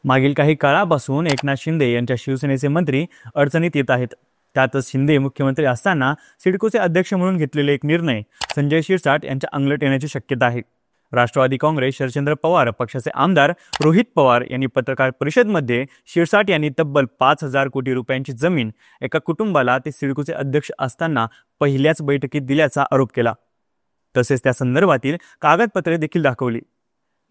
मागील काही काळापासून एकनाथ शिंदे यांच्या शिवसेनेचे मंत्री अडचणीत येत आहेत. त्यातच शिंदे मुख्यमंत्री असताना सिडकोचे अध्यक्ष म्हणून घेतलेले एक निर्णय संजय शिरसाट यांच्या अंगलट येण्याची शक्यता आहे. राष्ट्रवादी काँग्रेस शरदचंद्र पवार पक्षाचे आमदार रोहित पवार यांनी पत्रकार परिषदेमध्ये शिरसाट यांनी तब्बल 5,000 कोटी रुपयांची जमीन एका कुटुंबाला ते सिडकोचे अध्यक्ष असताना पहिल्याच बैठकीत दिल्याचा आरोप केला. तसेच त्या संदर्भातील कागदपत्रे देखील दाखवली.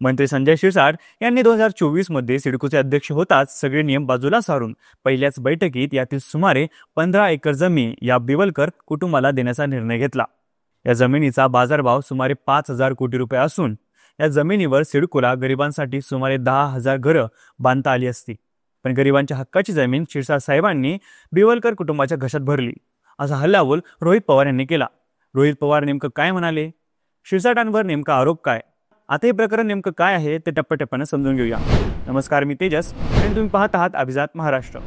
मंत्री संजय शिरसाट यांनी 2024 मध्ये सिडकोचे अध्यक्ष होताच सगळे नियम बाजूला सारून पहिल्याच बैठकीत यातील सुमारे 15 एकर जमीन या बिवलकर कुटुंबाला देण्याचा निर्णय घेतला. या जमिनीचा बाजारभाव सुमारे 5,000 कोटी रुपये असून या जमिनीवर सिडकोला गरिबांसाठी सुमारे 10,000 घरं बांधता आली असती. पण गरिबांच्या हक्काची जमीन शिरसाट साहेबांनी बिवलकर कुटुंबाच्या घशात भरली, असा हल्लाबोल रोहित पवार यांनी केला. रोहित पवार नेमकं काय म्हणाले, शिरसाटांवर नेमका आरोप काय, आता हे प्रकरण नेमकं काय आहे ते टप्प्याटप्प्याने समजून घेऊया. नमस्कार, मी तेजस आणि तुम्ही पाहत आहात अभिजात महाराष्ट्र.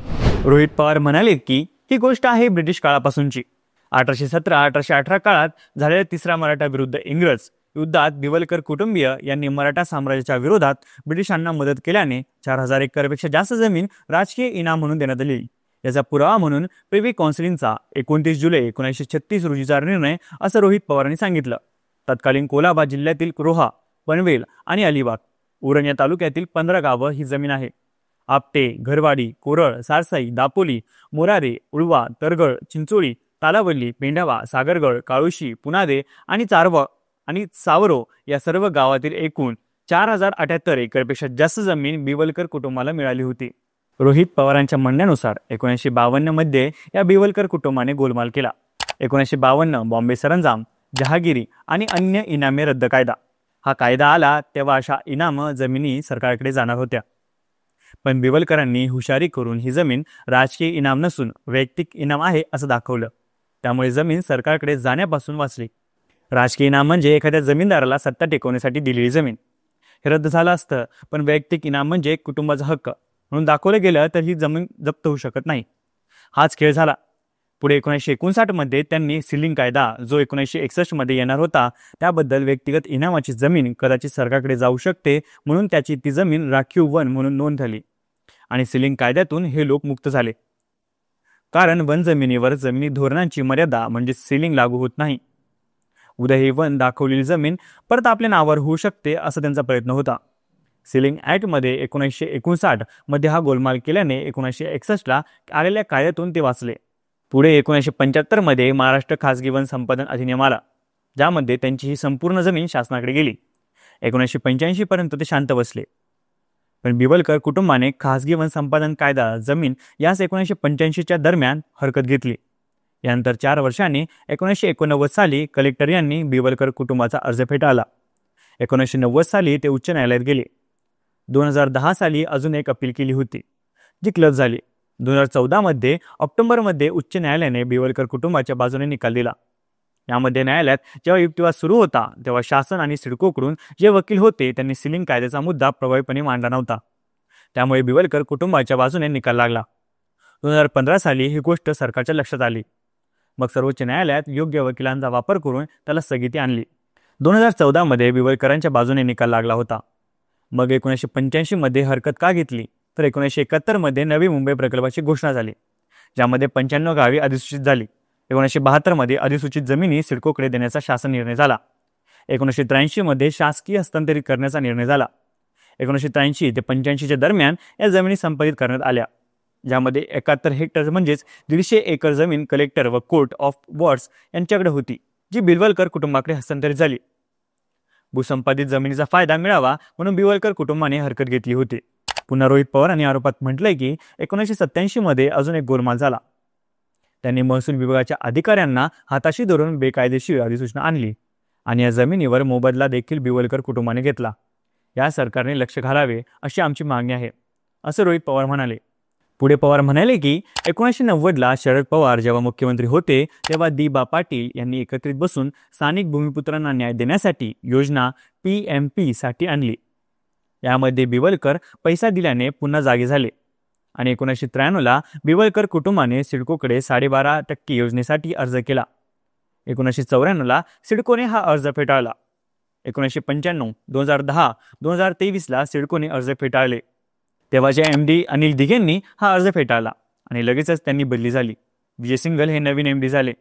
रोहित पवार म्हणाले की ही गोष्ट आहे ब्रिटिश काळापासूनची. 1817-1818 काळात झालेल्या तिसऱ्या मराठा विरुद्ध इंग्रज युद्धात बिवलकर कुटुंबीय यांनी मराठा साम्राज्याच्या विरोधात ब्रिटिशांना मदत केल्याने 4,000 एकरपेक्षा जास्त जमीन राजकीय इनाम म्हणून देण्यात आली. याचा पुरावा म्हणून प्रिव्ही काउन्सिलचा 29 जुलै 1936 रोजीचा निर्णय, असं रोहित पवारांनी सांगितलं. तत्कालीन कोल्हापूर जिल्ह्यातील रोहा, पनवेल आणि अलिबाग, उरण या तालुक्यातील 15 गावं ही जमीन आहे. आपटे, घरवाडी, कोरळ, सारसाई, दापोली, मोरारे, उळवा, तरगळ, चिंचोळी, तालावल्ली, पेंढावा, सागरगड, काळुशी, पुनादे आणि सावरो या सर्व गावातील एकूण 4,078 एकरपेक्षा जास्त जमीन बिवलकर कुटुंबाला मिळाली होती. रोहित पवारांच्या म्हणण्यानुसार 1952 मध्ये या बिवलकर कुटुंबाने गोलमाल केला. 1952 बॉम्बे सरंजाम, जहागिरी आणि अन्य इनामे रद्द कायदा. हा कायदा आला तेव्हा अशा इनाम जमिनी सरकारकडे जाणार होत्या. पण बिवलकरांनी हुशारी करून ही जमीन राजकीय इनाम नसून वैयक्तिक इनाम आहे असं दाखवलं. त्यामुळे जमीन सरकारकडे जाण्यापासून वाचली. राजकीय इनाम म्हणजे एखाद्या जमीनदाराला सत्ता टेकवण्यासाठी दिलेली जमीन. हे रद्द झालं असतं, पण वैयक्तिक इनाम म्हणजे कुटुंबाचा हक्क म्हणून दाखवलं गेलं तर ही जमीन जप्त होऊ शकत नाही. हाच खेळ झाला. पुढे 1959 मध्ये त्यांनी सिलिंग कायदा, जो 1961 मध्ये येणार होता, त्याबद्दल व्यक्तिगत इनामाची जमीन कदाचित सरकारकडे जाऊ शकते म्हणून त्याची ती जमीन राखीव वन म्हणून नोंद झाली आणि सिलिंग कायद्यातून हे लोक मुक्त झाले. कारण वन जमिनीवर जमिनी धोरणांची मर्यादा म्हणजे सिलिंग लागू होत नाही. उद्या ही वन दाखवलेली जमीन परत आपल्या नावावर होऊ शकते असा त्यांचा प्रयत्न होता. सिलिंग ॲक्टमध्ये 1959 मध्ये हा गोलमाल केल्याने 1961ला आलेल्या कायद्यातून ते वाचले. पुढे 1975 मध्ये महाराष्ट्र खाजगी वन संपादन अधिनियम आला, ज्यामध्ये त्यांची ही संपूर्ण जमीन शासनाकडे गेली. 1985 पर्यंत ते शांत बसले. पण बिवलकर कुटुंबाने खाजगी वन संपादन कायदा जमीन यास 1985च्या दरम्यान हरकत घेतली. यानंतर 4 वर्षांनी 1989 साली कलेक्टर यांनी बिवलकर कुटुंबाचा अर्ज फेटाळला. 1990 साली ते उच्च न्यायालयात गेले. 2010 साली अजून एक अपील केली होती, जी क्लब झाली. 2014 मध्ये ऑक्टोबरमध्ये उच्च न्यायालयाने बिवलकर कुटुंबाच्या बाजूने निकाल दिला. यामध्ये न्यायालयात जेव्हा युक्तिवाद सुरू होता तेव्हा शासन आणि सिडकोकडून जे वकील होते त्यांनी सिलिंग कायद्याचा मुद्दा प्रभावीपणे मांडला नव्हता. त्यामुळे बिवलकर कुटुंबाच्या बाजूने निकाल लागला. 2015 साली ही गोष्ट सरकारच्या लक्षात आली. मग सर्वोच्च न्यायालयात योग्य वकिलांचा वापर करून त्याला स्थगिती आणली. 2014 मध्ये बिवलकरांच्या बाजूने निकाल लागला होता. मग 1985 मध्ये हरकत का घेतली, तर 1971 मध्ये नवी मुंबई प्रकल्पाची घोषणा झाली, ज्यामध्ये 95 गावे अधिसूचित झाली. 1972 मध्ये अधिसूचित जमिनी सिडकोकडे देण्याचा शासन निर्णय झाला. 1983 मध्ये शासकीय हस्तांतरित करण्याचा निर्णय झाला. 1983 ते 85च्या दरम्यान या जमिनी संपादित करण्यात आल्या, ज्यामध्ये 71 हेक्टर म्हणजेच 150 एकर जमीन कलेक्टर व कोर्ट ऑफ वॉर्ड्स यांच्याकडे होती, जी बिवलकर कुटुंबाकडे हस्तांतरित झाली. भूसंपादित जमिनीचा फायदा मिळावा म्हणून बिवलकर कुटुंबाने हरकत घेतली होती. पुन्हा रोहित पवारांनी आरोपात म्हटलंय की 1987 मध्ये अजून एक गोलमाल झाला. त्यांनी महसूल विभागाच्या अधिकाऱ्यांना हाताशी धरून बेकायदेशीर अधिसूचना आणली आणि या जमिनीवर मोबदला देखील बिवलकर कुटुंबाने घेतला. या सरकारने लक्ष घालावे अशी आमची मागणी आहे, असं रोहित पवार म्हणाले. पुढे पवार म्हणाले की 1990ला शरद पवार जेव्हा मुख्यमंत्री होते तेव्हा दी.बा. पाटील यांनी एकत्रित बसून स्थानिक भूमिपुत्रांना न्याय देण्यासाठी योजना PMP साठी आणली. यामध्ये बिवलकर पैसा दिल्याने पुन्हा जागे झाले आणि 1993ला बिवलकर कुटुंबाने सिडकोकडे 12.5% योजनेसाठी अर्ज केला. 1994ला सिडकोने हा अर्ज फेटाळला. 1995, 2010, 2023ला सिडकोने अर्ज फेटाळले. तेव्हाचे MD अनिल दिघेंनी हा अर्ज फेटाळला आणि लगेचच त्यांनी बदली झाली. विजय सिंघल हे नवीन MD झाले.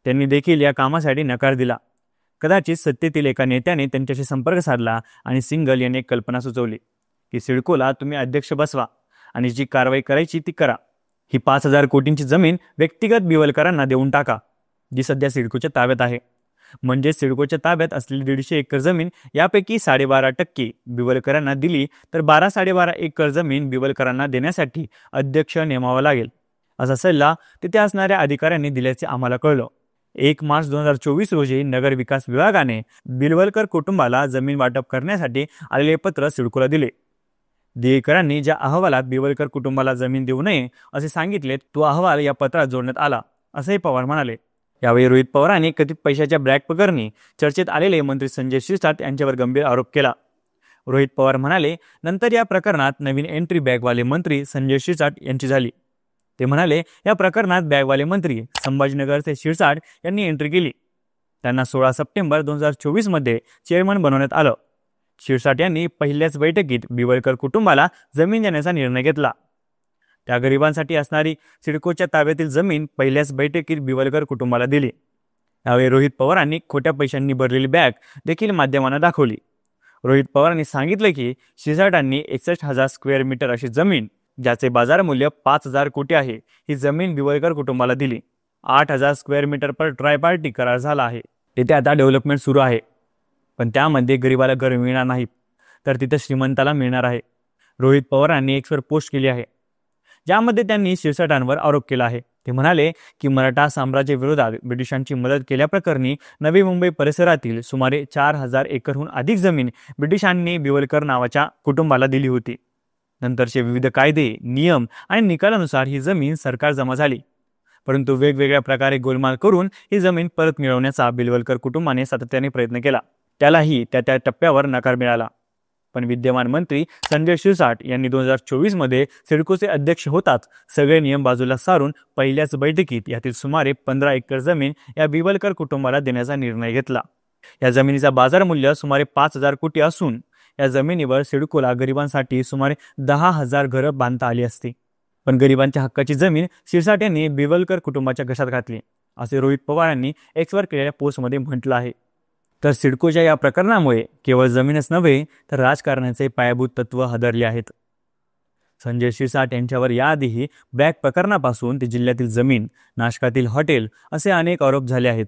त्यांनी देखील या कामासाठी नकार दिला. कदाचित सत्तेतील एका नेत्याने त्यांच्याशी संपर्क साधला आणि सिंघल यांनी एक कल्पना सुचवली की सिडकोला तुम्ही अध्यक्ष बसवा आणि जी कारवाई करायची ती करा. ही 5,000 कोटींची जमीन व्यक्तिगत बिवलकरांना देऊन टाका, जी सध्या सिडकोच्या ताब्यात आहे. म्हणजे सिडकोच्या ताब्यात असलेली 150 एकर जमीन यापैकी 12.5% बिवलकरांना दिली तर 12-12.5 एकर जमीन बिवलकरांना देण्यासाठी अध्यक्ष नेमावा लागेल, असा सल्ला तिथे असणाऱ्या अधिकाऱ्यांनी दिल्याचे आम्हाला कळलं. 1 मार्च 2024 रोजी नगर विकास विभागाने बिलवलकर कुटुंबाला जमीन वाटप करण्यासाठी आलेले पत्र सिडकोला दिले. दिघेकरांनी ज्या अहवालात बिवलकर कुटुंबाला जमीन देऊ नये असे सांगितले तो अहवाल या पत्रात जोडण्यात आला, असंही पवार म्हणाले. यावेळी रोहित पवारांनी कथित पैशाच्या ब्रॅग प्रकरणी चर्चेत आलेले मंत्री संजय शिरसाट यांच्यावर गंभीर आरोप केला. रोहित पवार म्हणाले, नंतर या प्रकरणात नवीन एंट्री बॅगवाले मंत्री संजय शिरसाट यांची झाली. ते म्हणाले, या प्रकरणात बॅगवाले मंत्री संभाजीनगरचे शिरसाट यांनी एंट्री केली. त्यांना 16 सप्टेंबर 2024 मध्ये चेअरमन बनवण्यात आलं. शिरसाट यांनी पहिल्याच बैठकीत बिवलकर कुटुंबाला जमीन देण्याचा निर्णय घेतला. त्या गरिबांसाठी असणारी सिडकोच्या ताब्यातील जमीन पहिल्याच बैठकीत बिवलकर कुटुंबाला दिली. यावेळी रोहित पवारांनी खोट्या पैशांनी भरलेली बॅग देखील माध्यमांना दाखवली. रोहित पवारांनी सांगितले की शिरसाटांनी 61,000 स्क्वेअर मीटर अशी जमीन, ज्याचे बाजार मूल्य 5,000 कोटी आहे, ही जमीन बिवलकर कुटुंबाला दिली. 8,000 स्क्वेअर मीटर पर ट्रायपार्टी करार झाला आहे. तिथे आता डेव्हलपमेंट सुरू आहे, पण त्यामध्ये गरिबाला घर मिळणार नाही, तर तिथे श्रीमंताला मिळणार आहे. रोहित पवारांनी एक्सवर पोस्ट केली आहे, ज्यामध्ये त्यांनी शिरसाटांवर आरोप केला आहे. ते म्हणाले की मराठा साम्राज्याविरोधात ब्रिटिशांची मदत केल्याप्रकरणी नवी मुंबई परिसरातील सुमारे 4,000 एकरहून अधिक जमीन ब्रिटिशांनी बिवलकर नावाच्या कुटुंबाला दिली होती. नंतरचे विविध कायदे, नियम आणि निकालानुसार ही जमीन सरकार जमा झाली, परंतु वेगवेगळ्या प्रकारे गोलमाल करून ही जमीन परत मिळवण्याचा बिवलकर कुटुंबाने सातत्याने प्रयत्न केला. त्यालाही त्या टप्प्यावर नकार मिळाला. पण विद्यमान मंत्री संजय शिरसाट यांनी 2024 मध्ये सिडकोचे अध्यक्ष होताच सगळे नियम बाजूला सारून पहिल्याच बैठकीत यातील सुमारे 15 एकर जमीन या बिवलकर कुटुंबाला देण्याचा निर्णय घेतला. या जमिनीचा बाजार मूल्य सुमारे 5,000 कोटी असून या जमिनीवर सिडकोला गरिबांसाठी सुमारे 10,000 घरं बांधता आली असती. पण गरिबांच्या हक्काची जमीन शिरसाट यांनी बिवलकर कुटुंबाच्या घशात घातली, असे रोहित पवारांनी एक्सवर केलेल्या पोस्टमध्ये म्हटलं आहे. तर सिडकोच्या या प्रकरणामुळे केवळ जमीनच नव्हे तर राजकारणाचे पायाभूत तत्व हादरले आहेत. संजय शिरसाट यांच्यावर याआधीही ब्रॅग प्रकरणापासून ते जिल्ह्यातील जमीन, नाशकातील हॉटेल असे अनेक आरोप झाले आहेत.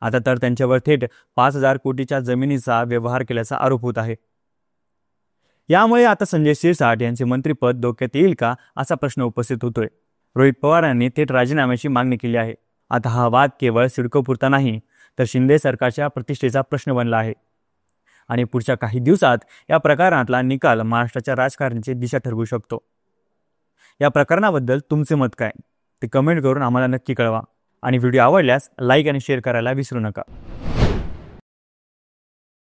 आता तर त्यांच्यावर थेट 5,000 कोटीच्या जमिनीचा व्यवहार केल्याचा आरोप होत आहे. यामुळे आता संजय शिरसाट यांचे मंत्रिपद धोक्यात येईल का असा प्रश्न उपस्थित होतोय. रोहित पवारांनी थेट राजीनाम्याची मागणी केली आहे. आता हा वाद केवळ सिडकोपुरता नाही तर शिंदे सरकारच्या प्रतिष्ठेचा प्रश्न बनला आहे आणि पुढच्या काही दिवसात या प्रकरणातला निकाल महाराष्ट्राच्या राजकारणाची दिशा ठरवू शकतो. या प्रकरणाबद्दल तुमचे मत काय ते कमेंट करून आम्हाला नक्की कळवा आणि व्हिडिओ आवडल्यास लाईक आणि शेअर करायला विसरू नका.